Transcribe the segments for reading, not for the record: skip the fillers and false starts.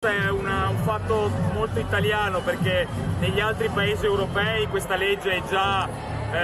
È un fatto molto italiano perché negli altri paesi europei questa legge è già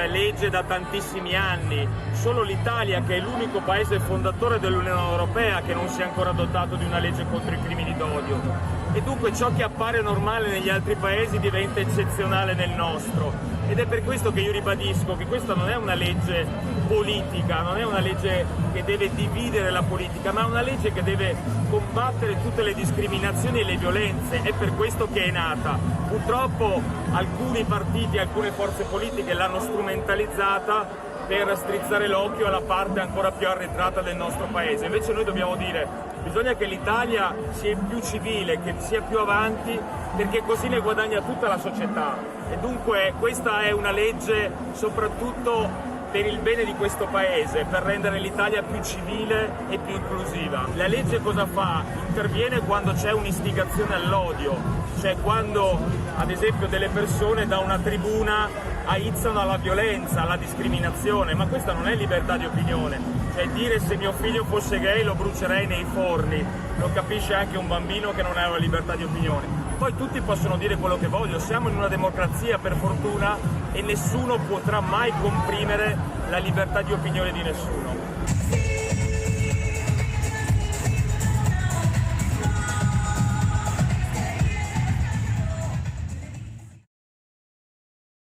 legge da tantissimi anni. Solo l'Italia, che è l'unico paese fondatore dell'Unione Europea, che non si è ancora dotato di una legge contro i crimini d'odio. E dunque ciò che appare normale negli altri paesi diventa eccezionale nel nostro. Ed è per questo che io ribadisco che questa non è una legge politica, non è una legge che deve dividere la politica, ma è una legge che deve combattere tutte le discriminazioni e le violenze. È per questo che è nata. Purtroppo alcuni partiti, alcune forze politiche l'hanno strumentalizzata per strizzare l'occhio alla parte ancora più arretrata del nostro paese. Invece noi dobbiamo dire bisogna che l'Italia sia più civile, che sia più avanti, perché così ne guadagna tutta la società. E dunque questa è una legge soprattutto per il bene di questo paese, per rendere l'Italia più civile e più inclusiva. La legge cosa fa? Interviene quando c'è un'istigazione all'odio, cioè quando ad esempio delle persone da una tribuna aizzano alla violenza, alla discriminazione, ma questa non è libertà di opinione, cioè dire se mio figlio fosse gay lo brucerei nei forni, lo capisce anche un bambino che non ha una libertà di opinione. Poi tutti possono dire quello che vogliono, siamo in una democrazia per fortuna e nessuno potrà mai comprimere la libertà di opinione di nessuno.